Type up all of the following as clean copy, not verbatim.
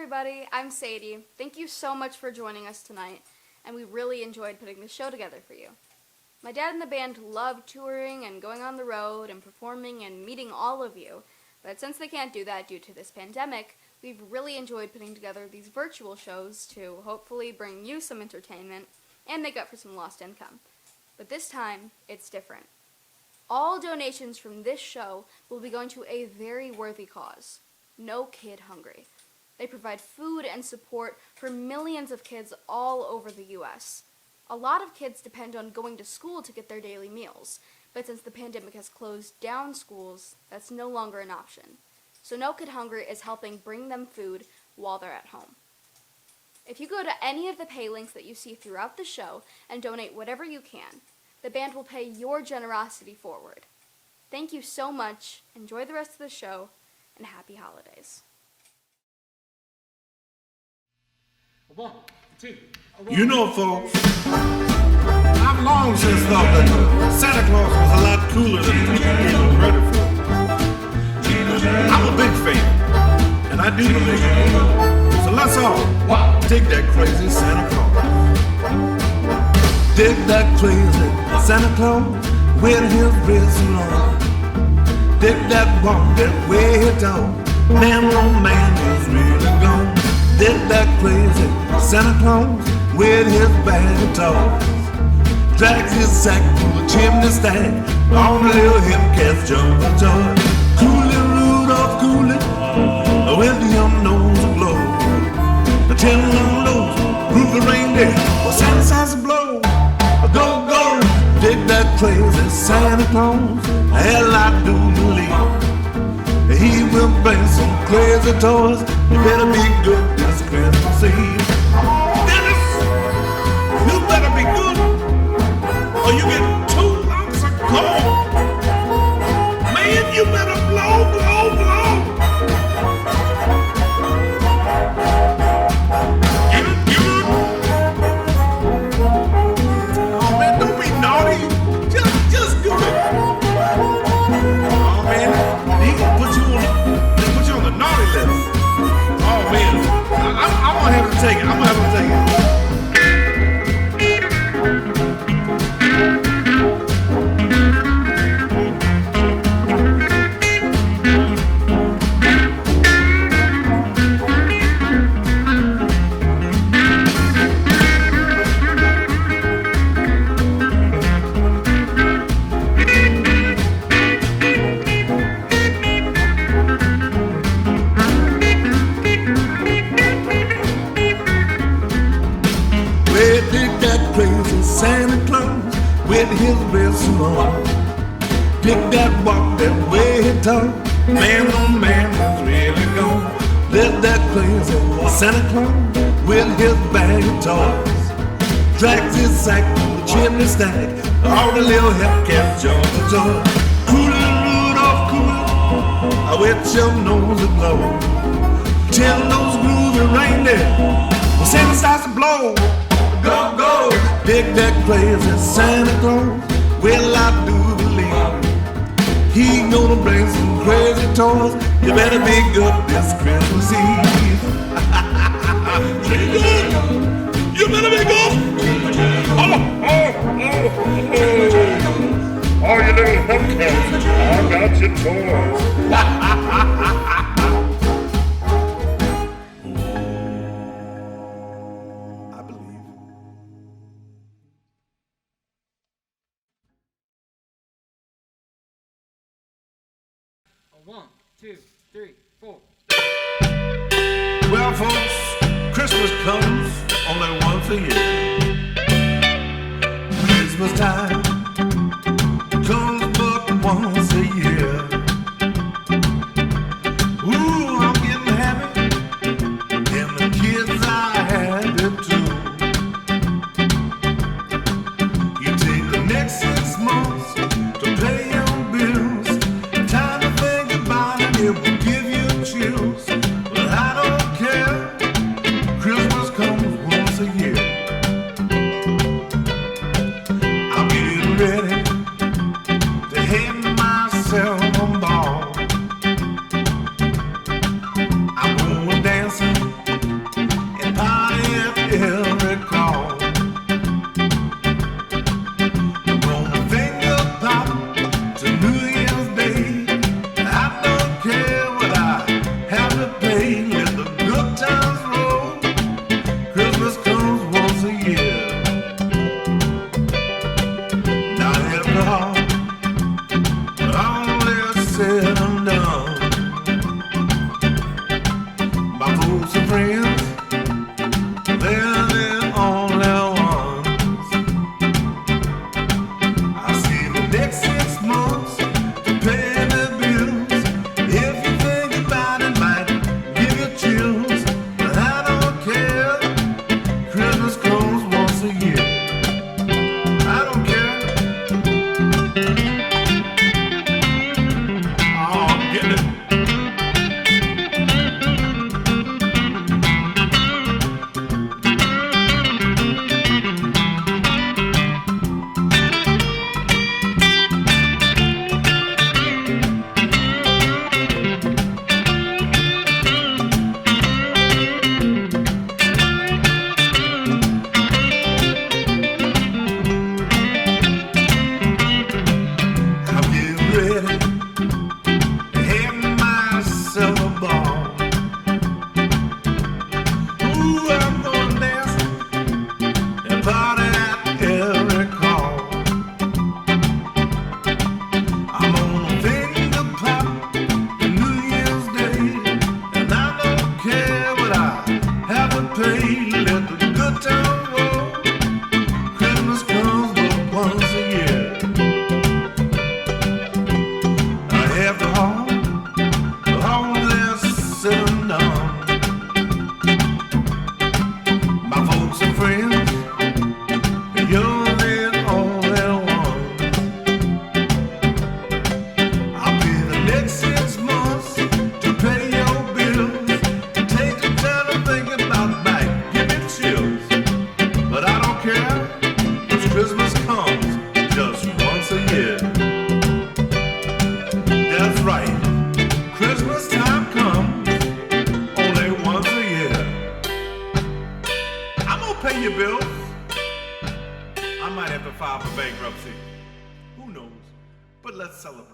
everybody, I'm Sadie. Thank you so much for joining us tonight, and we really enjoyed putting this show together for you. My dad and the band love touring and going on the road and performing and meeting all of you, but since they can't do that due to this pandemic, we've really enjoyed putting together these virtual shows to hopefully bring you some entertainment and make up for some lost income. But this time, it's different. All donations from this show will be going to a very worthy cause. No Kid Hungry. They provide food and support for millions of kids all over the U.S. A lot of kids depend on going to school to get their daily meals, but since the pandemic has closed down schools, that's no longer an option. So No Kid Hungry is helping bring them food while they're at home. If you go to any of the pay links that you see throughout the show and donate whatever you can, the band will pay your generosity forward. Thank you so much, enjoy the rest of the show, and happy holidays. One, two. You know, folks, I've long since thought that Santa Claus was a lot cooler than people gave him credit for. I'm a big fan, and I do believe it. So let's all take that crazy Santa Claus. Dig that crazy Santa Claus with his red long. Dig that one that way down. Man, oh man, is really gone. Dig that crazy Santa Claus with his bag of toys. Drags his sack through the chimney stack. On the little hip cats jump for joy. Coolin' Rudolph, coolin', with your nose aglow. The tin long nose, roof the reindeer, or Santa size blow. Go, go, dig that crazy Santa Claus. Hell, I do believe he will bring some crazy toys. You better be good this Christmas Eve. Dennis, you better be good, or you get 2 lumps of coal. Man, you better blow, blow, blow. Oh man, don't be naughty. Just do it. Oh man, he gonna put you on the naughty list. Oh man, I'm gonna have to take it. I'm gonna have to take it. Santa Claus with his best on. Pick that walk that way he talk. Man, oh man, is really gone. Let that crazy Santa Claus with his bag of toys. Drags his sack through the chimney stack. All the little hip cats jump for joy. Coolin' Rudolph, coolin', with your nose aglow. Tell those groovy reindeer when Santa starts to blow. Go, go, dig that crazy Santa Claus. Well, I do believe he gonna bring some crazy toys. You better be good this Christmas Eve. Be good. You better be good. Oh, you little hubcaps, I got your toys. One, two, three, four. Well, folks, Christmas comes only once a year. Christmas time comes but once a year. Ooh, I'm getting happy, and the kids are happy too. You take the next 6 months to pay your bills. Time to think about it, it will give you chills. But I don't care, Christmas comes once a year. I'm getting ready to hand myself your bills. I might have to file for bankruptcy. Who knows? But let's celebrate.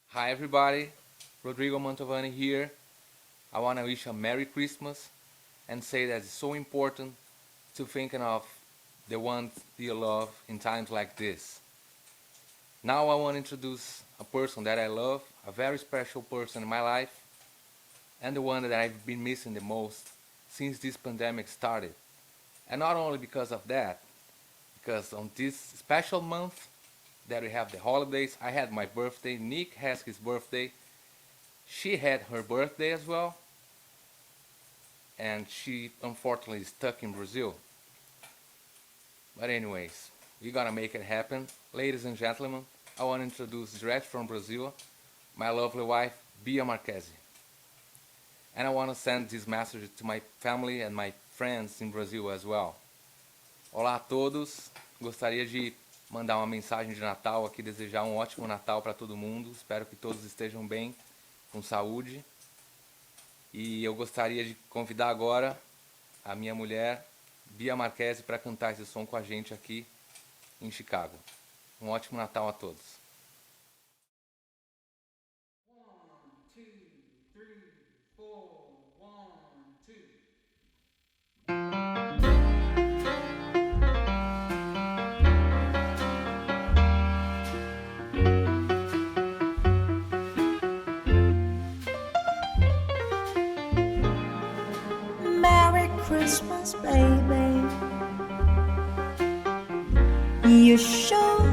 Hi everybody, Rodrigo Mantovani here. I want to wish a Merry Christmas and say that it's so important to thinking of the ones you love in times like this. Now I want to introduce a person that I love, a very special person in my life, and the one that I've been missing the most since this pandemic started. And not only because of that, because on this special month that we have the holidays, I had my birthday, Nick has his birthday, she had her birthday as well, and she unfortunately is stuck in Brazil. But anyways, we're gonna make it happen. Ladies and gentlemen, I want to introduce direct from Brazil, my lovely wife, Bia Marquesi. And I want to send this message to my family and my friends in Brazil as well. Olá a todos, gostaria de mandar uma mensagem de Natal aqui, desejar um ótimo Natal para todo mundo. Espero que todos estejam bem, com saúde. E eu gostaria de convidar agora a minha mulher, Bia Marquesi, para cantar esse som com a gente aqui em Chicago. Um ótimo Natal a todos. 1, 2, 3, 4, 1, 2. Merry Christmas, baby. You sure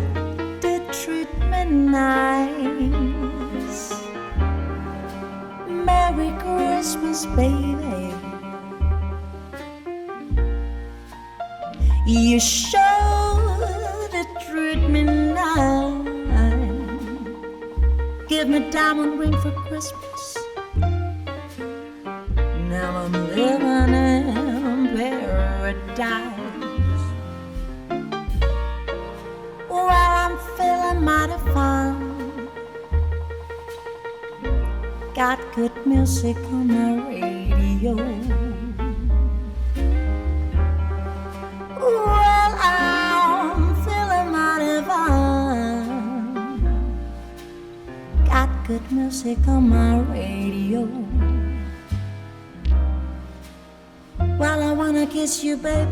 did treat me nice. Merry Christmas, baby. You sure did treat me nice. Give me a diamond ring for Christmas. Now I'm living in paradise. Well, I'm feeling mighty fine. Got good music on my radio. Well, I'm feeling mighty fine. Got good music on my radio. Well, I wanna kiss you, baby,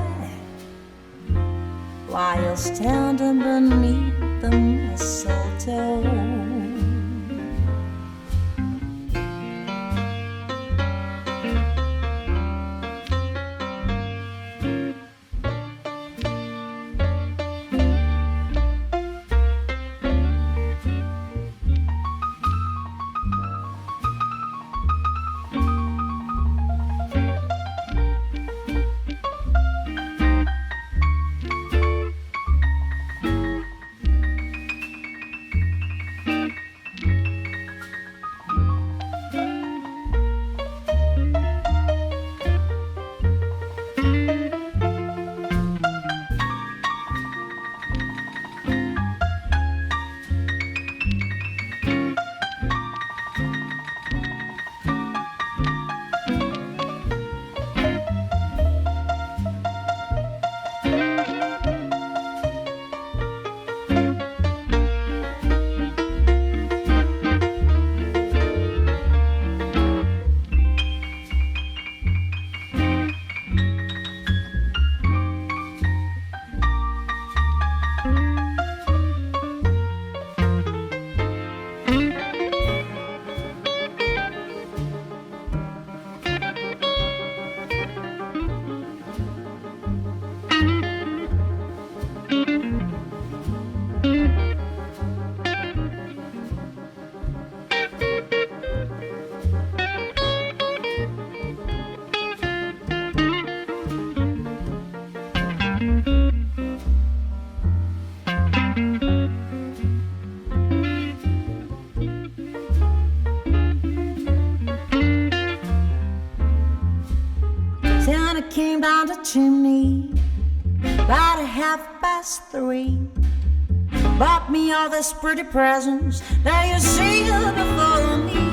while you're standing beneath the mistletoe. Santa came down the chimney about 3:30. Bought me all these pretty presents that you see here before me.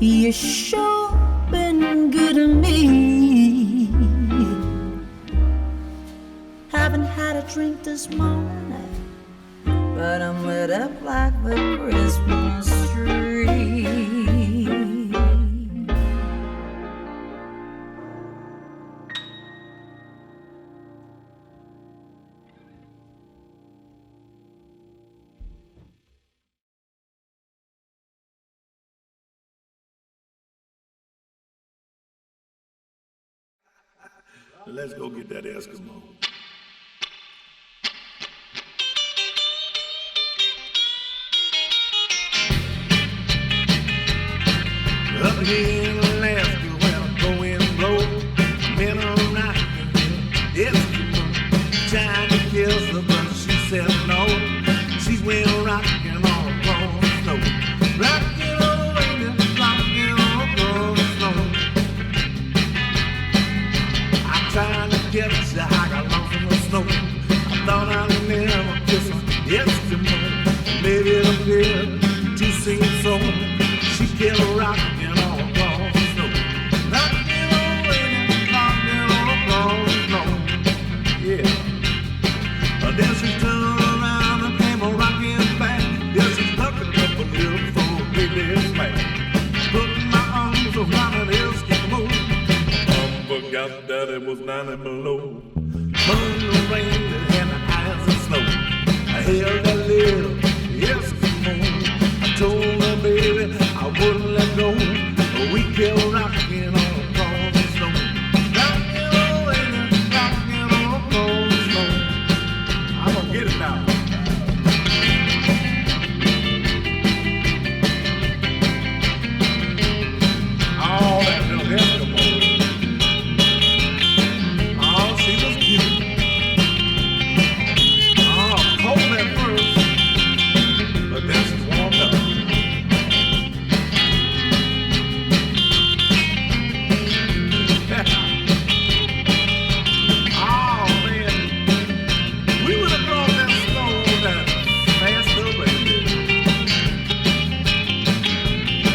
You sure been good to me. Haven't had a drink this morning, but I'm lit up like the Christmas tree. Let's go get that Eskimo. Up here in Alaska where the cold wind blows, men are rocking the Eskimo. Trying to kiss her, but she said no. She went rocking all across the snow. Rocking on the lady, rocking all across the snow. I tried to get you, I got lost in the snow. I thought I'd never kiss her Eskimo. Maybe it appeared to seem so. She kept rocking all across the snow. Rocking on the lady, rocking all across the snow. Yeah. Then she turned around and came a rocking back. Then she stuck it up a little for a big little smack. Put my arms around an Eskimo. Forgot that it was 90 below. Moon and rain and the eyes of snow. I held that little Eskimo. I told her, baby, I wouldn't let go. But we kept rocking all across the snow. Rocking all lady, rocking all across the snow. I'm gonna get it now. Oh, that little Eskimo. Oh, she was cute. Oh, cold at first, but then she warmed up. Oh, man. We would have brought that snow that fast up, baby.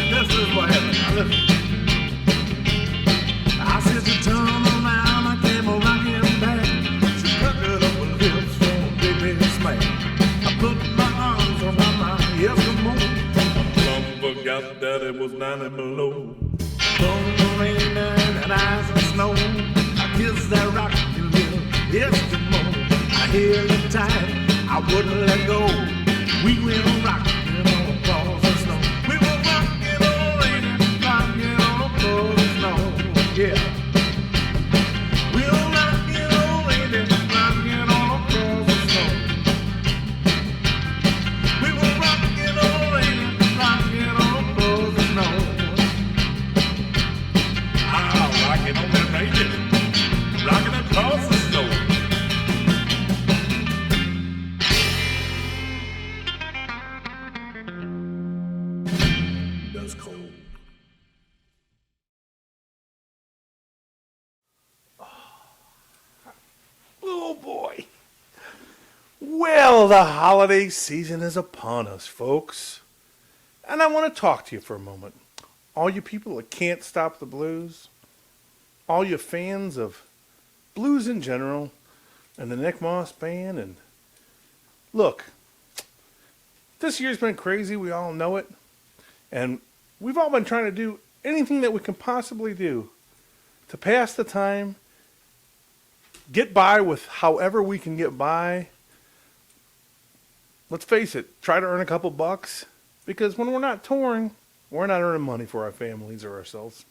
This is what happened. Now listen. I said to turn around, I came a rocking back. She cooked it up with lips for a big, big smack. I put my arms around my Eskimo. I plumb forgot that it was 90 below. Thunder, rain, and eyes of snow. I kissed that rocking little Eskimo. I held it tight, I wouldn't let go. We went rocking all across the snow. We were rocking all raining, rocking all across the snow. Yeah. We were rocking all raining, rocking all across the snow. We were rocking all raining, rocking all across the snow. Ah, rocking on that raining, rocking across the snow. That's cold. Oh boy. Well, the holiday season is upon us, folks. And I want to talk to you for a moment. All you people that can't stop the blues, all you fans of blues in general, and the Nick Moss Band, and look, this year's been crazy, we all know it, and we've all been trying to do anything that we can possibly do to pass the time, get by with however we can get by. Let's face it, try to earn a couple bucks, because when we're not touring, we're not earning money for our families or ourselves.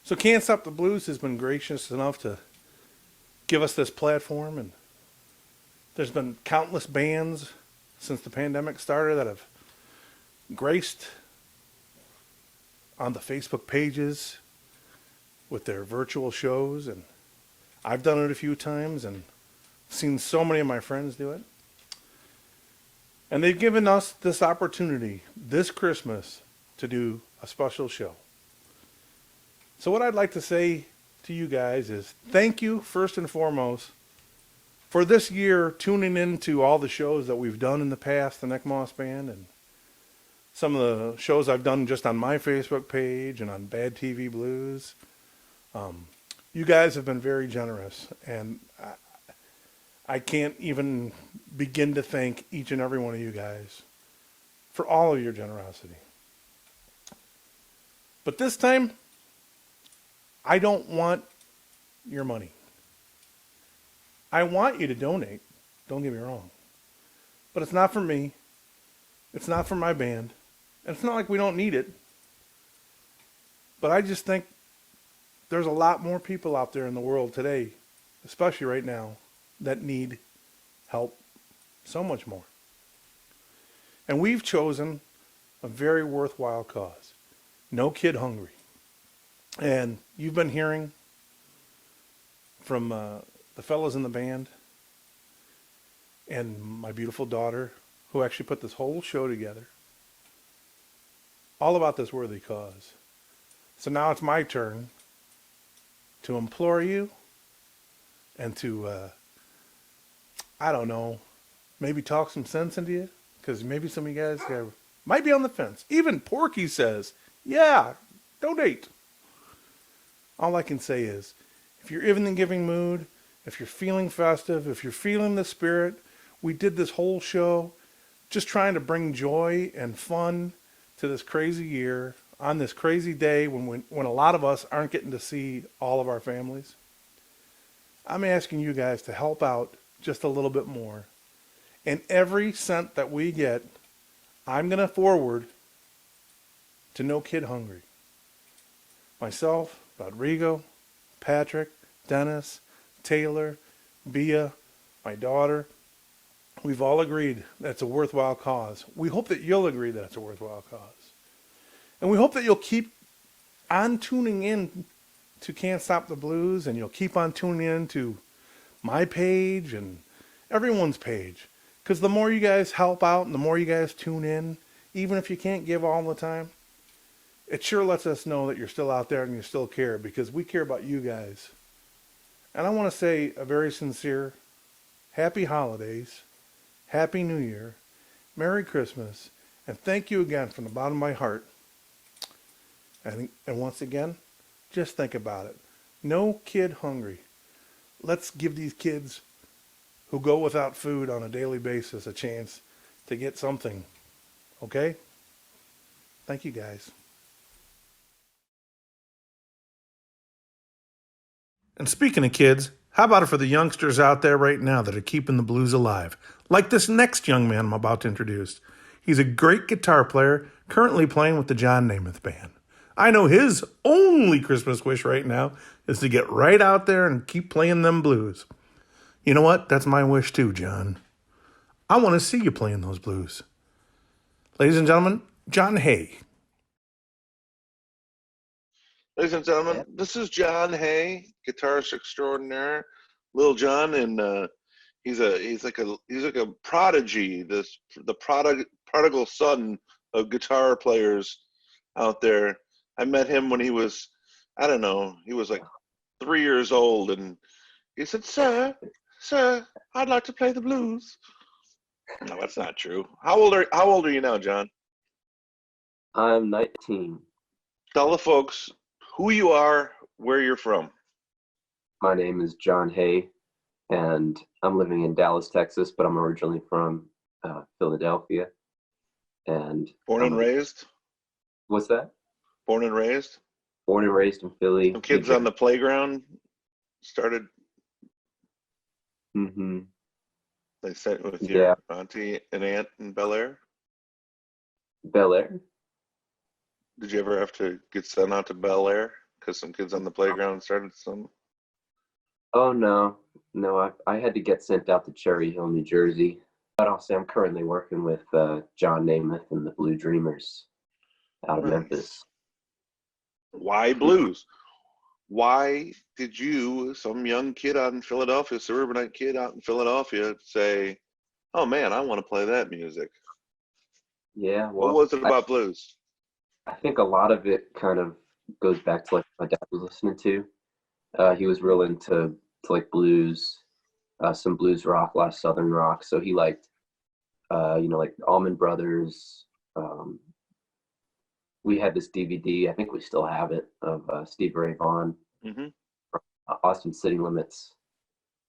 So Can't Stop the Blues has been gracious enough to give us this platform, and there's been countless bands since the pandemic started that have graced on the Facebook pages with their virtual shows, and I've done it a few times and seen so many of my friends do it. And they've given us this opportunity this Christmas to do a special show. So what I'd like to say to you guys is thank you, first and foremost, for this year tuning into all the shows that we've done in the past, the Nick Moss Band, and some of the shows I've done just on my Facebook page and on Bad TV Blues. You guys have been very generous, and I can't even begin to thank each and every one of you guys for all of your generosity. But this time, I don't want your money. I want you to donate, don't get me wrong. But it's not for me, it's not for my band, and it's not like we don't need it. But I just think there's a lot more people out there in the world today, especially right now, that need help so much more. And we've chosen a very worthwhile cause. No Kid Hungry. And you've been hearing from the fellas in the band and my beautiful daughter, who actually put this whole show together, all about this worthy cause. So now it's my turn to implore you and to, I don't know, maybe talk some sense into you, because maybe some of you guys might be on the fence. Even Porky says, yeah, donate. All I can say is, if you're in the giving mood, if you're feeling festive, if you're feeling the spirit, we did this whole show just trying to bring joy and fun to this crazy year on this crazy day when a lot of us aren't getting to see all of our families. I'm asking you guys to help out just a little bit more. And every cent that we get, I'm going to forward to No Kid Hungry. Myself, Rodrigo, Patrick, Dennis, Taylor, Bia, my daughter, we've all agreed that it's a worthwhile cause. We hope that you'll agree that it's a worthwhile cause. And we hope that you'll keep on tuning in to Can't Stop the Blues, and you'll keep on tuning in to my page and everyone's page. Because the more you guys help out and the more you guys tune in, even if you can't give all the time, it sure lets us know that you're still out there and you still care, because we care about you guys. And I want to say a very sincere happy holidays, happy New Year, Merry Christmas, and thank you again from the bottom of my heart. And once again, just think about it. No Kid Hungry. Let's give these kids who go without food on a daily basis a chance to get something. Okay? Thank you guys. And speaking of kids, how about it for the youngsters out there right now that are keeping the blues alive? Like this next young man I'm about to introduce. He's a great guitar player, currently playing with the John Namath Band. I know his only Christmas wish right now is to get right out there and keep playing them blues. You know what? That's my wish too, John. I want to see you playing those blues. Ladies and gentlemen, John Hay. Ladies and gentlemen, this is John Hay, guitarist extraordinaire, Lil John, and he's like a prodigy, the prodigal son of guitar players out there. I met him when he was, I don't know, he was like 3 years old, and he said, "Sir, I'd like to play the blues." No, that's not true. How old are you now, John? I'm 19. Tell the folks who you are, where you're from. My name is John Hay, and I'm living in Dallas, Texas, but I'm originally from Philadelphia. And Born and raised? What's that? Born and raised? Born and raised in Philly. Some kids on the playground started. Mm-hmm. They sat with your auntie and aunt in Bel Air? Bel Air? Did you ever have to get sent out to Bel Air because some kids on the playground started some? Oh, no. No, I had to get sent out to Cherry Hill, New Jersey. But also, I'm currently working with John Namath and the Blue Dreamers out of Memphis. Why blues? Why did you, some young kid out in Philadelphia, suburbanite kid out in Philadelphia, say, "Oh man, I want to play that music"? Yeah, well, what was it about blues? I think a lot of it kind of goes back to like my dad was listening to. He was real into like blues, some blues rock, a lot of southern rock. So he liked, like Allman Brothers, we had this DVD. I think we still have it, of Stevie Ray Vaughan, Hmm. Austin City Limits.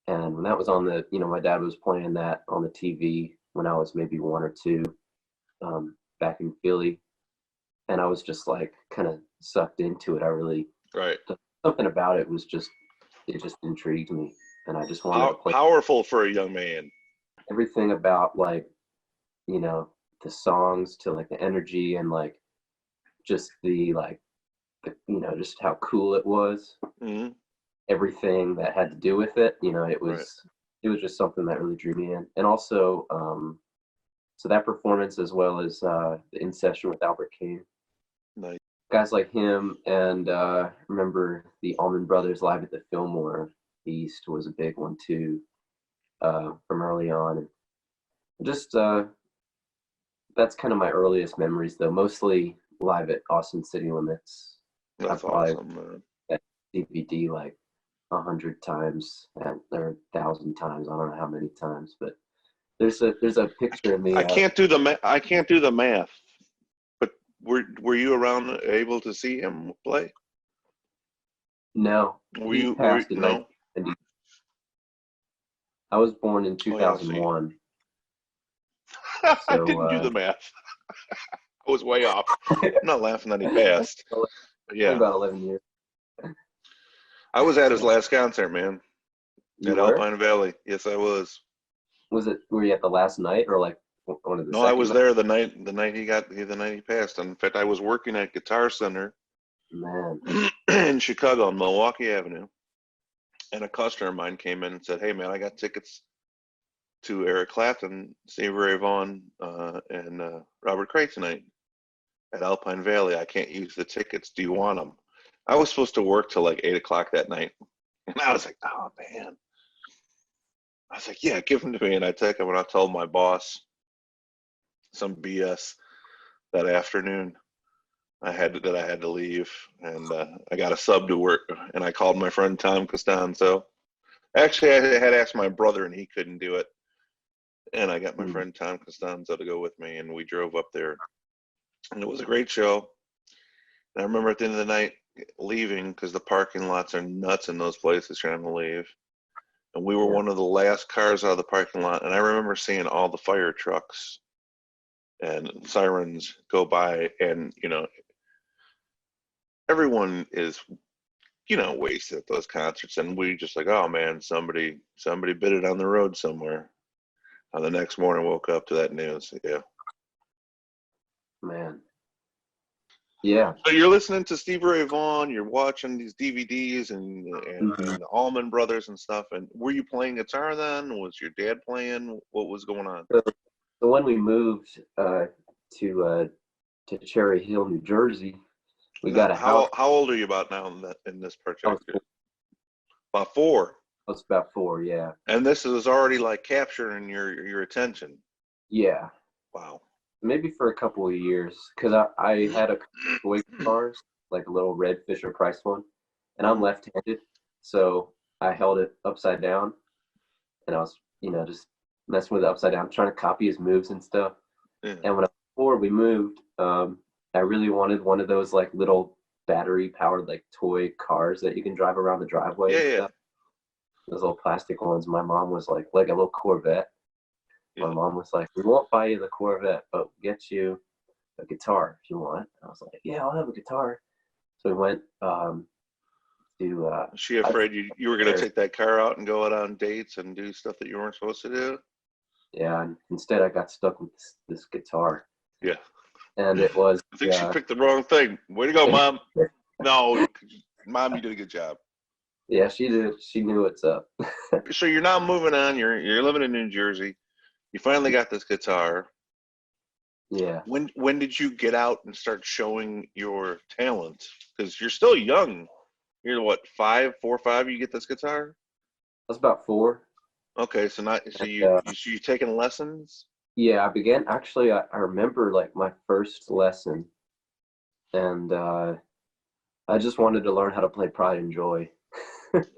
And when that was on the, my dad was playing that on the TV when I was maybe 1 or 2, back in Philly, and I was just like kind of sucked into it. I really, Right. something about it was just, it just intrigued me, and I just wanted to play Powerful for a young man. everything about, like, the songs, to like the energy, and like just just how cool it was. Hmm. Everything that had to do with it, it was Right. it was just something that really drew me in. And also, so that performance, as well as the In Session with Albert King, Nice. guys like him, and remember the Allman Brothers live at the Fillmore East was a big one too, from early on. And just that's kind of my earliest memories, though, mostly live at Austin City Limits. I That's probably awesome, man. that DVD like 100 times, or 1,000 times. I don't know how many times, but there's a picture of me. I can't do the I can't do the math. But were you around, able to see him play? No, Were he you? passed in No. 1990. I was born in Oh yeah. See, 2001. I So didn't do the math. I was way off. I'm not laughing that he passed. But only yeah, about 11 years. I was at his last concert, man, You at were? Alpine Valley. Yes, I was. Were you at the last night, or like one of the No, I second was nights? there the night he passed. In fact, I was working at Guitar Center Man. in Chicago on Milwaukee Avenue, and a customer of mine came in and said, "Hey, man, I got tickets to Eric Clapton, Stevie Ray Vaughan, and Robert Cray tonight at Alpine Valley. I can't use the tickets. Do you want them?" I was supposed to work till like 8 o'clock that night, and I was like, "Oh man." I was like, "Yeah, give them to me." And I took them, and I told my boss some BS that afternoon. I had to leave, and I got a sub to work, and I called my friend Tom Costanzo. Actually, I had asked my brother, and he couldn't do it, and I got my Mm. friend Tom Costanzo to go with me, and we drove up there, and it was a great show. And I remember at the end of the night leaving, because the parking lots are nuts in those places trying to leave, and we were Yeah. one of the last cars out of the parking lot, and I remember seeing all the fire trucks and sirens go by, and everyone is wasted at those concerts, and we just like, oh man, somebody bit it on the road somewhere. On the next morning, woke up to that news. Yeah. Man. Yeah. So you're listening to Stevie Ray Vaughan, you're watching these DVDs and Mhm. the Allman Brothers and stuff. And were you playing guitar then? Was your dad playing? What was going on? So when we moved to Cherry Hill, New Jersey, we got a house. How old are you about now in this I was, particular? About 4. I was about 4, yeah. And this is already like capturing your attention. Yeah. Wow. Maybe for a couple of years, because I had a toy guitars, like a little red Fisher Price one, and I'm left-handed, so I held it upside down, and I was, just messing with it upside down, trying to copy his moves and stuff. Yeah. And before we moved, I really wanted one of those like little battery-powered like toy cars that you can drive around the driveway and Yeah. stuff. Those little plastic ones. My mom was like a little Corvette. Yeah. My mom was like, "We won't buy you the Corvette, but we'll get you a guitar if you want." I was like, "Yeah, I'll have a guitar." So we went to. Was she afraid you were going to take that car out and go out on dates and do stuff that you weren't supposed to do? Yeah, and instead I got stuck with this guitar. Yeah. And it was. I think she picked the wrong thing. Way to go, Mom. No, Mom, you did a good job. Yeah, she did. She knew what's up. So you're now moving on. You're living in New Jersey. You finally got this guitar. Yeah. When did you get out and start showing your talent? Because you're still young. You're what, 4 or 5? You get this guitar? I was about 4. Okay, so And, you taking lessons? yeah, I began. Actually, I remember like my first lesson, and I just wanted to learn how to play Pride and Joy.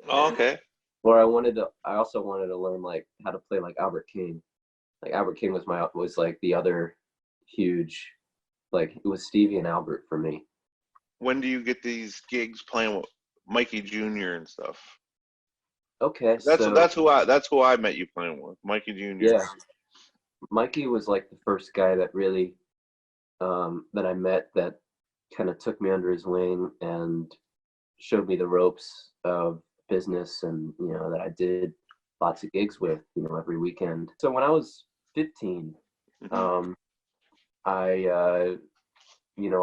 Oh, okay. Or I also wanted to learn like how to play like Albert King. Like Albert King was like the other huge Like it was Stevie and Albert for me. When do you get these gigs playing with Mikey Jr. and stuff? Okay, That's who I met you playing with, Mikey Jr. yeah, Mikey was like the first guy that really that I met that kind of took me under his wing and showed me the ropes of business, and that I did lots of gigs with every weekend. So when I was 15, I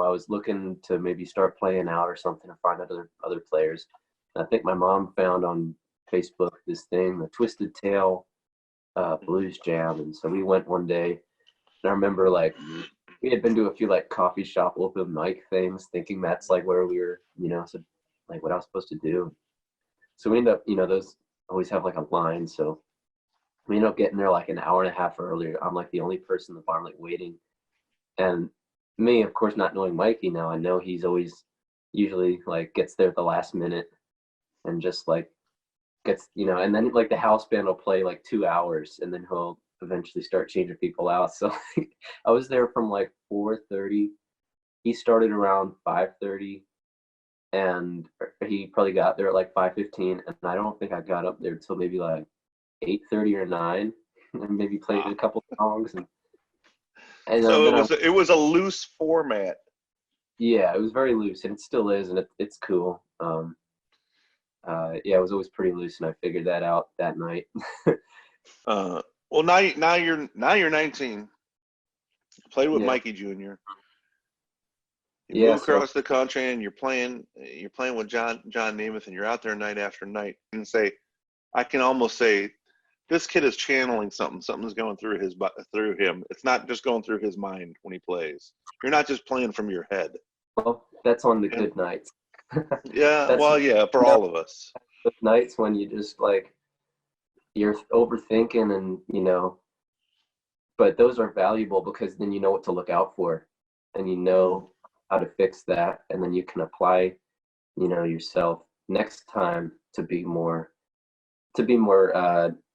I was looking to maybe start playing out or something, or find other players. And I think my mom found on Facebook this thing, the Twisted Tail Blues Jam, and so we went one day. And I remember like we had been to a few like coffee shop open mic things, thinking that's like where we were, so like what I was supposed to do. So we ended up, those always have like a line, so we ended up getting there like an hour and a half earlier. I'm like the only person in the bar like waiting, and me, of course, not knowing Mikey now, I know he's always usually like gets there at the last minute and just like gets, and then like the house band will play like 2 hours and then he'll eventually start changing people out. So like, I was there from like 4:30. He started around 5:30 and he probably got there at like 5:15. And I don't think I got up there till maybe like 8:30 or 9 and maybe played a couple songs. And so it was a loose format. Yeah, it was very loose, and it still is, and it's cool. Yeah, it was always pretty loose, and I figured that out that night. Well, now you're 19. Played with Yeah. Mikey Jr. You Yeah, move across the country, and you're playing with John Namath, and you're out there night after night. And I can almost say, this kid is channeling something. Something's going through him. It's not just going through his mind when he plays. You're not just playing from your head. well, that's on the good nights. Yeah, for all of us. The nights when you just like you're overthinking, and but those are valuable because then you know what to look out for, and you know how to fix that, and then you can apply, yourself next time to be more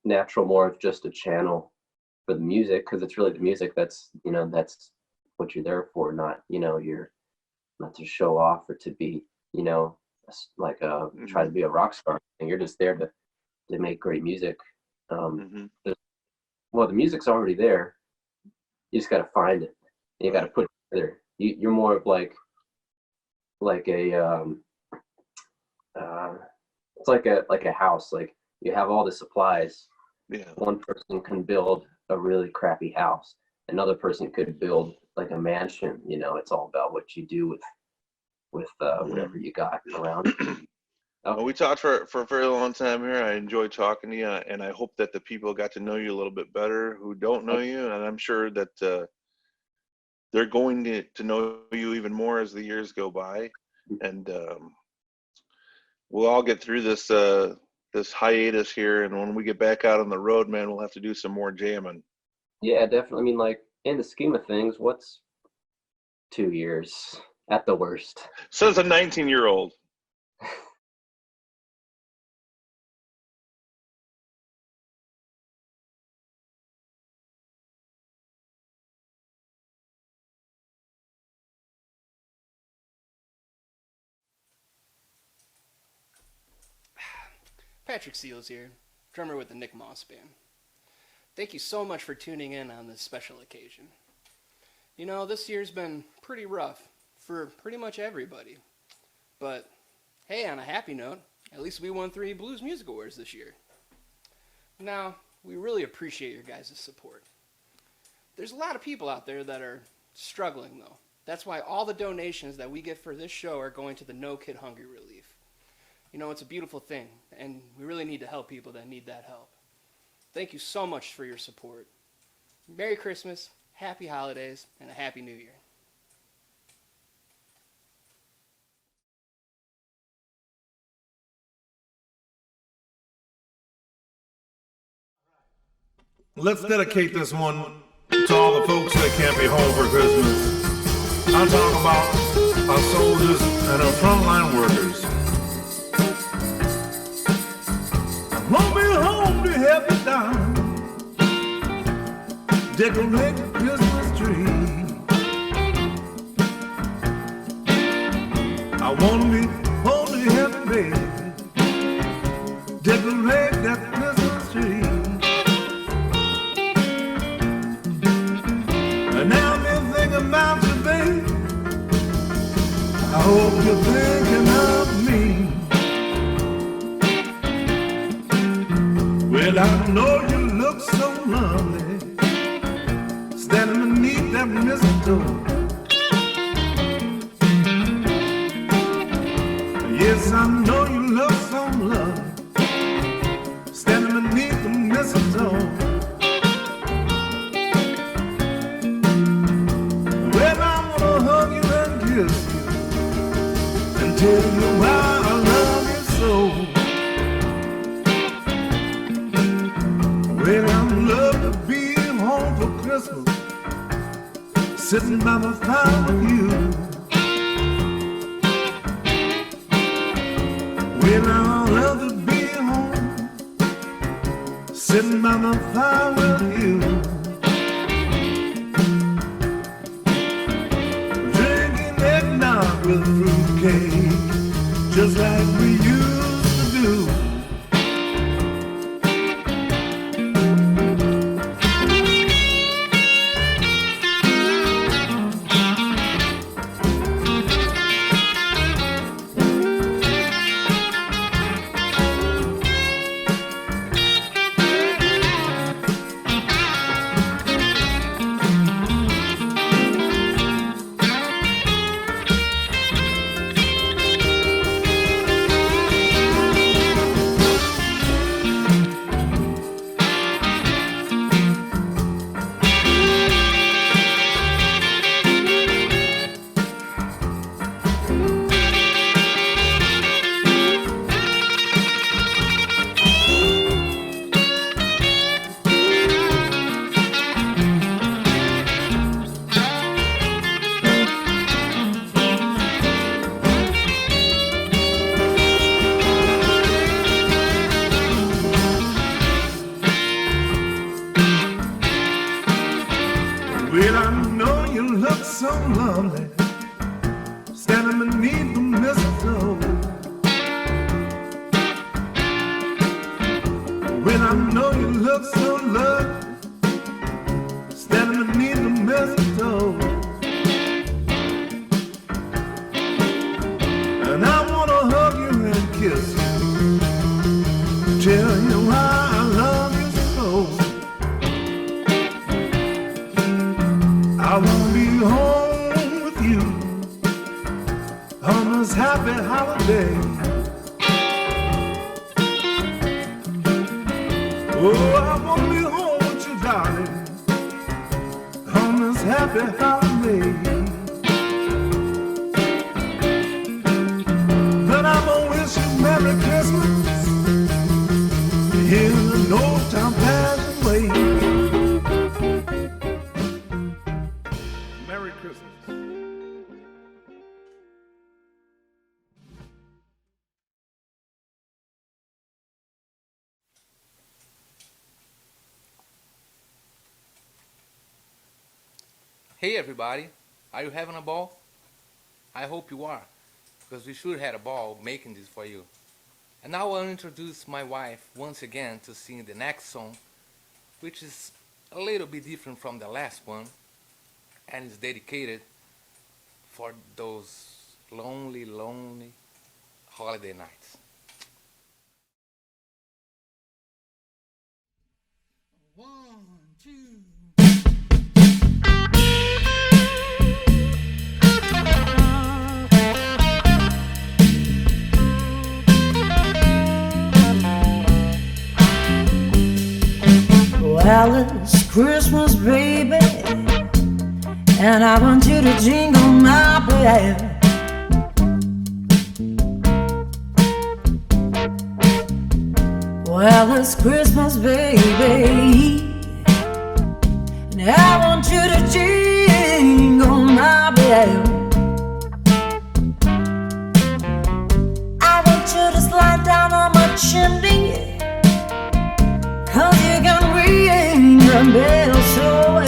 natural, more of just a channel for the music, because it's really the music that's that's what you're there for, not you're not to show off or to be like try to be a rock star, and you're just there to make great music. Well, the music's already there, you just got to find it, you got to put it together. You're more of like a it's like a house. Like you have all the supplies. Yeah. One person can build a really crappy house. Another person could build like a mansion. It's all about what you do with whatever you got around. Well, we talked for a very long time here. I enjoyed talking to you, and I hope that the people got to know you a little bit better who don't know you, and I'm sure that they're going to know you even more as the years go by, and we'll all get through this hiatus here, and when we get back out on the road, man, we'll have to do some more jamming. Yeah, definitely. I mean, like in the scheme of things, what's 2 years at the worst? So as a 19-year-old. Patrick Seals here, drummer with the Nick Moss Band. Thank you so much for tuning in on this special occasion. This year's been pretty rough for pretty much everybody. But hey, on a happy note, at least we won 3 Blues Music Awards this year. Now, we really appreciate your guys' support. There's a lot of people out there that are struggling though. That's why all the donations that we get for this show are going to the No Kid Hungry relief. It's a beautiful thing, and we really need to help people that need that help. Thank you so much for your support. Merry Christmas, Happy Holidays, and a Happy New Year. Let's dedicate this one to all the folks that can't be home for Christmas. I'm talking about our soldiers and our frontline workers. Won't be home to help you down. Decorate the Christmas tree. I wanna be holding you here, baby. Decorate that Christmas tree. And now I'm here thinking about you, baby. I hope you're thinking of me. Well, I know you look so lovely, standing beneath that mistletoe. Yes, I know you look so lovely, standing beneath the mistletoe. Well, I wanna hug you and kiss you and tell you why I love you so. Well, I'm love to be home for Christmas, sitting by the fire with you. Well, I love to be home, sitting by the fire with you. Drinking eggnog with fruitcake, just like we used to do. Well, I know you look so lovely, standing beneath the mistletoe. Well, I know you look so lovely, standing beneath the mistletoe. And I wanna hug you and kiss you, tell you why I love you so. I wanna be home with you on this happy holiday. Oh, I wanna be home with you, darling, on this happy holiday. Then I'm gonna wish you Merry Christmas in an old time fashioned way. Merry Christmas. Hey everybody, are you having a ball? I hope you are, because we should have a ball making this for you. And now I'll introduce my wife once again to sing the next song, which is a little bit different from the last one, and is dedicated for those lonely, lonely holiday nights. One, two. Well, it's Christmas, baby, and I want you to jingle my bell. Well, it's Christmas, baby, and I want you to jingle my bell. I want you to slide down on my chimney, 'cause you can ring the bell so well.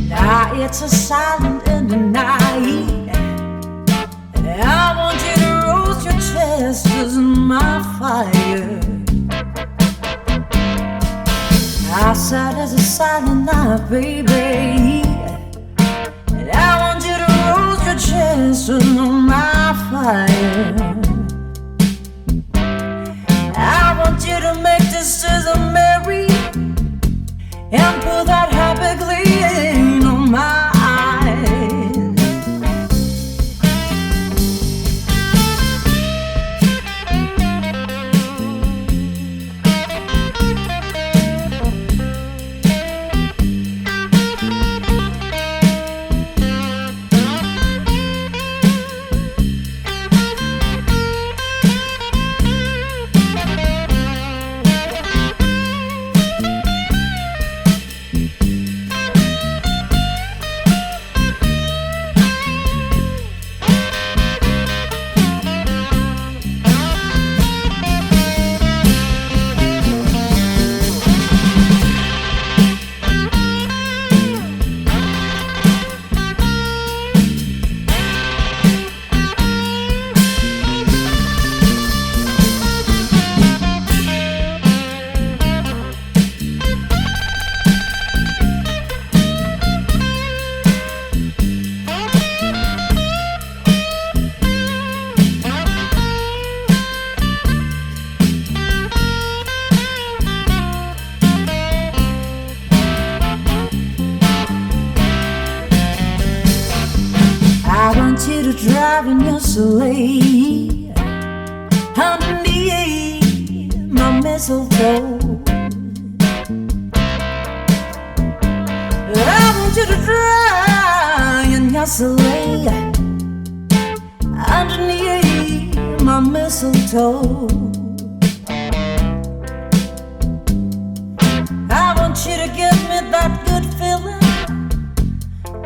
Now it's a silent in the night. I want you to roast your chest as my fire. Outside is a silent night, baby. And I want you to roast your chest as my fire. I want you to make this as a merry and put that happy gleam on my eyes. I want you to drive in your sleigh underneath my mistletoe. I want you to drive in your sleigh underneath my mistletoe. I want you to give me that good feeling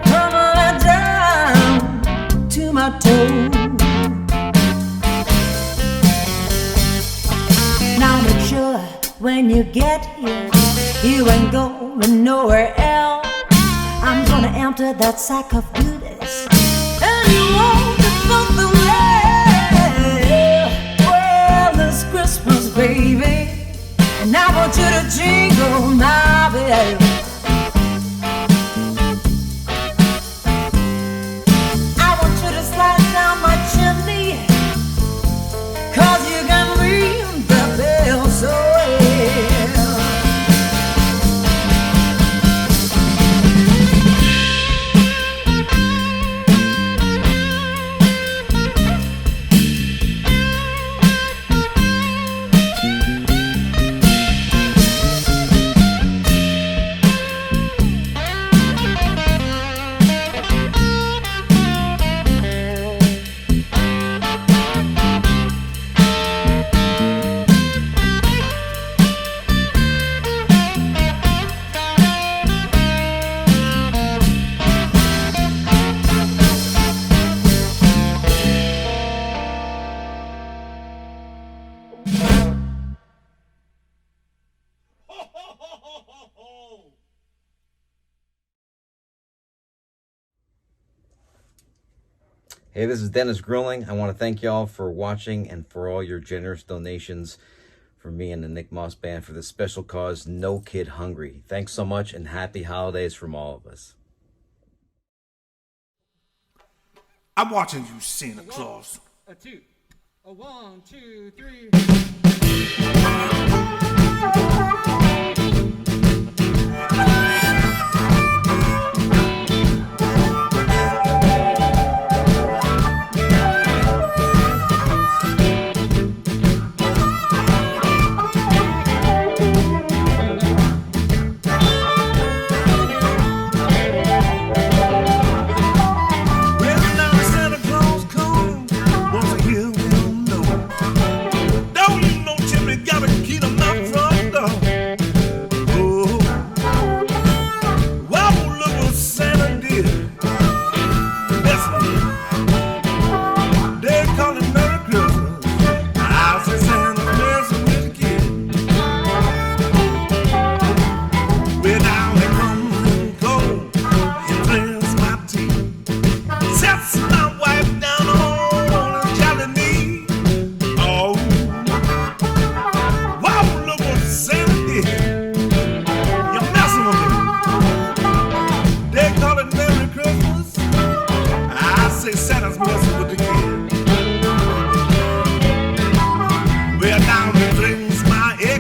from my down to my toe. Now make sure when you get here, you ain't going nowhere else. I'm gonna empty that sack of goodies and you won't be both away. Well, it's Christmas, baby, and I want you to jingle my bell. I want you to slide down my chimney, 'cause you can ring the bell so well. Hey, this is Dennis Grilling. I want to thank y'all for watching and for all your generous donations for me and the Nick Moss Band for this special cause, No Kid Hungry. Thanks so much and happy holidays from all of us. I'm watching you, Santa Claus. A two, a 1, 2, 3. Don't you know Jimmy got a key to my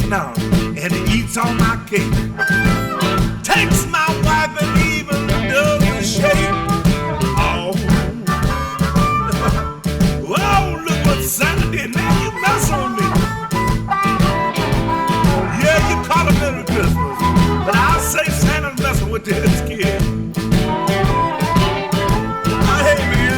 eggnog and he eats on my cake. Takes my wife and even does the shake. Oh, whoa, look what Santa did. Now you mess on me. Yeah, you call it Merry Christmas, but I'll say Santa's messing with this kid. Hey, man.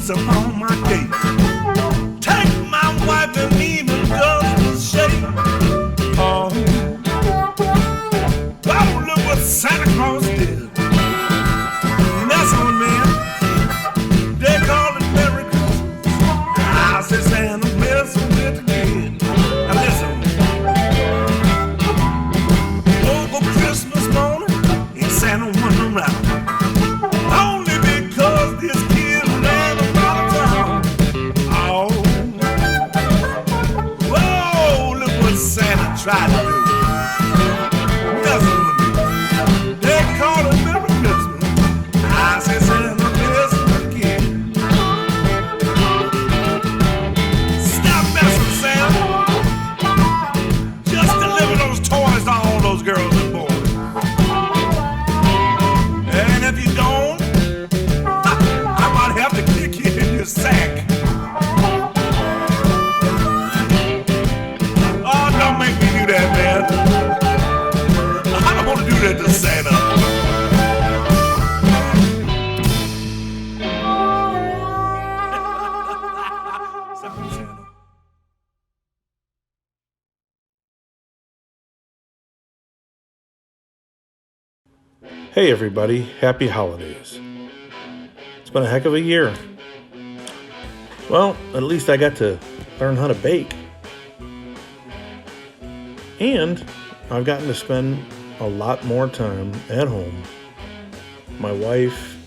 Upon my cake. Take my wife and even does the shake. Oh, oh, look what Santa Claus did. Messing with me. They call it Merry Christmas. I say Santa messing with the kid. Now listen. Over Christmas morning, ain't Santa running around. Only because this kid ran about town. Oh, whoa, look what Santa tried to do. Messing with me. They call it Merry Christmas. I say Santa messing with the kid. Stop messing, Santa. Just deliver those toys to all those girls and boys. And if you don't, I might have to kick you in your sack. Oh, don't make me do that, man. I don't want to do that to Santa. Sorry, Santa. Hey everybody, happy holidays. It's been a heck of a year. Well, at least I got to learn how to bake. And I've gotten to spend a lot more time at home. My wife,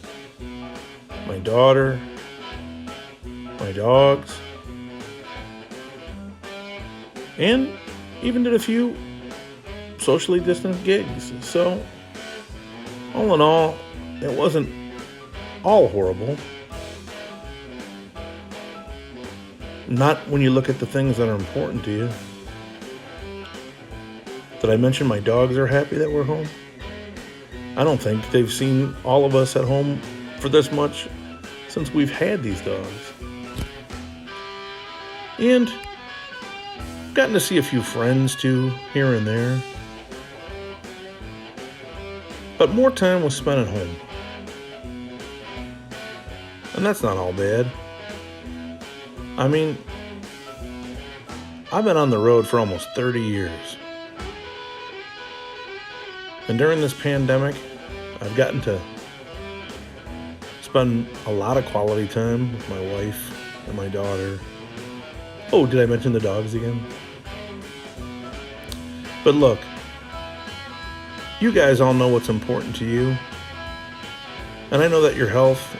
my daughter, my dogs, and even did a few socially distant gigs. So, all in all, it wasn't all horrible. Not when you look at the things that are important to you. Did I mention my dogs are happy that we're home? I don't think they've seen all of us at home for this much since we've had these dogs. And gotten to see a few friends too, here and there. But more time was spent at home. And that's not all bad. I mean, I've been on the road for almost 30 years. And during this pandemic, I've gotten to spend a lot of quality time with my wife and my daughter. Oh, did I mention the dogs again? But look, you guys all know what's important to you. And I know that your health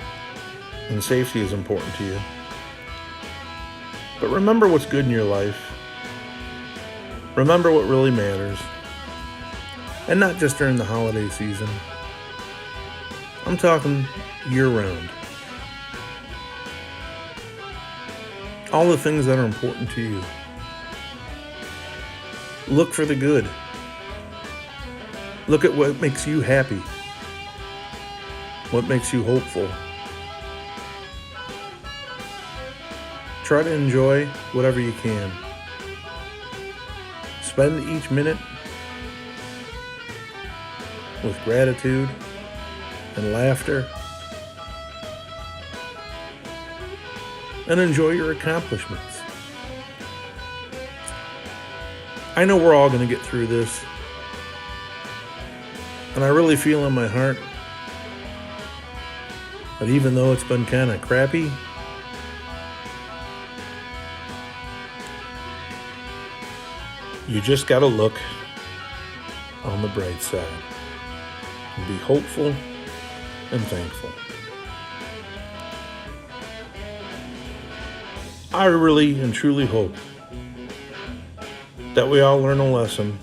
and safety is important to you. But remember what's good in your life. Remember what really matters. And not just during the holiday season. I'm talking year-round. all the things that are important to you. Look for the good. Look at what makes you happy, what makes you hopeful. Try to enjoy whatever you can. Spend each minute with gratitude and laughter, and enjoy your accomplishments. I know we're all going to get through this, and I really feel in my heart that even though it's been kind of crappy, you just got to look on the bright side and be hopeful and thankful. I really and truly hope that we all learn a lesson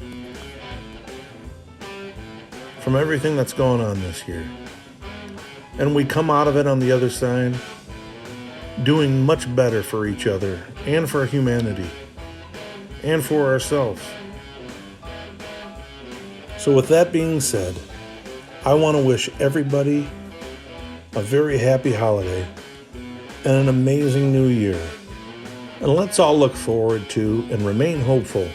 from everything that's going on this year, and we come out of it on the other side doing much better for each other and for humanity and for ourselves. So with that being said, I want to wish everybody a very happy holiday and an amazing new year. And let's all look forward to and remain hopeful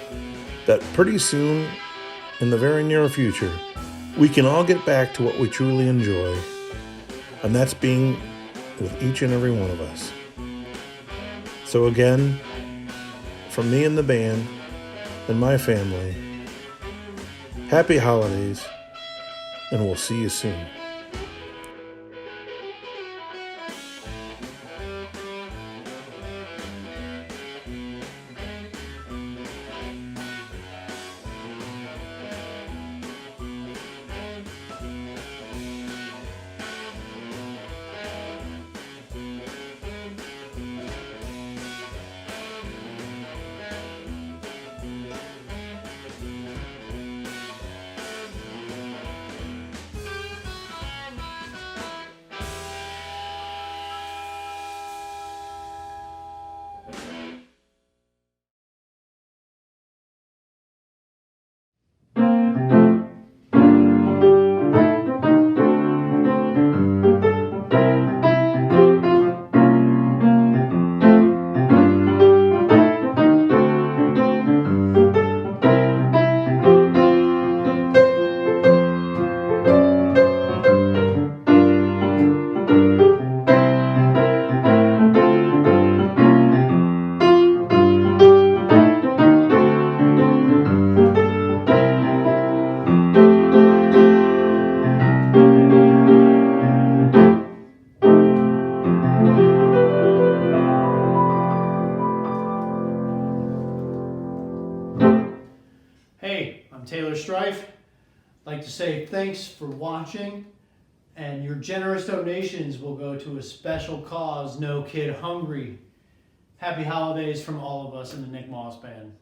that pretty soon, in the very near future, we can all get back to what we truly enjoy, and that's being with each and every one of us. So again, from me and the band and my family, happy holidays, and we'll see you soon. Hey, I'm Taylor Strife. I'd like to say thanks for watching, and your generous donations will go to a special cause, No Kid Hungry. Happy holidays from all of us in the Nick Moss Band.